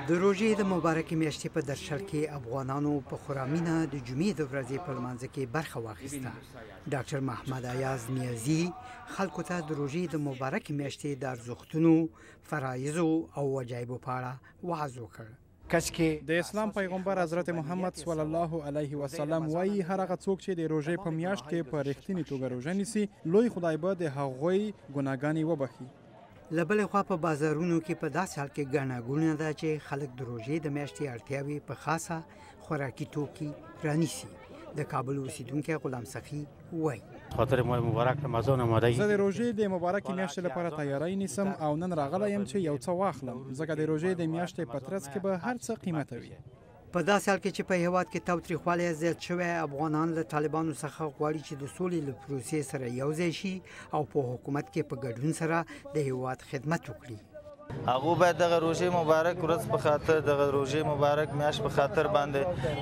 د روژې د مبارکې میاشتې په درشل کې افغانانو په خورا مینه د جمعې د ورځې په لمانځه کې برخه واخیسته. ډاکټر محمد ایاز نیازي خلکو ته د روژې د مبارکې میاشتې د ارزښتونو، فرایضو او وجایبو په اړه وعظ وکړ. د اسلام پیغمبر حضرت محمد صلی الله علیه وسلم وایي هر هغه څوک چې د روژې په میاشت کې په رښتینې توګه روژه نیسي، لوی خدای به د هغوی ګناهګانې وبخي. له بلې خوا په بازارونو کې په داسې حال کې ګڼه ګوڼه ده چې خلک د روژې د میاشتې اړتیاوې په خاصه خوراکي توکي رانیسي. د کابل اوسیدونکی غلام سخي وایي خاطر ماه مبارک رمضان آماده ای. زه د روژې د مبارکې میاشتې لپاره تیاری نیسم او نن راغلی یم چې یو څه واخلم، ځکه د روژې د میاشتې په ترڅ کې به هر څه قیمته وي. په داسې حال کې چې په هیواد کې تاوتریخوالی زیات شوی، افغانان له طالبانو څخه غواړي چې د سولې له پروسې سره یوځای شي او په حکومت کې په ګډون سره د هیواد خدمت وکړي. هغه باید دغه روژې مبارک ورځ په خاطر دغه روژې مبارک میاشت په خاطر باندې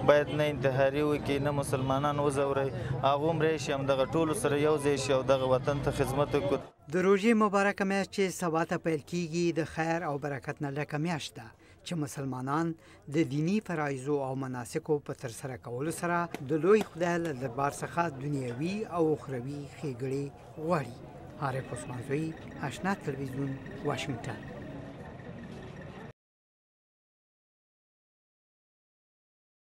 باید نه انتحاري وکړي، نه مسلمانان وځوري، هغه هم راشي همدغه ټولو سره یوځای شي او دغه وطن ته خدمت وکړي. د روژې مبارکه میاشت چې سبا ته پیل کیږي د خیر او برکت نه ډکه میاشت ده چې مسلمانان د دینی فرایضو او مناسکو په ترسره کولو سره د لوی خدای له دربار څخه دنیوي او اخروي ښېګړې غواړي. عارف عثمان زوی، اشنا تلویزیون، واشنگټن.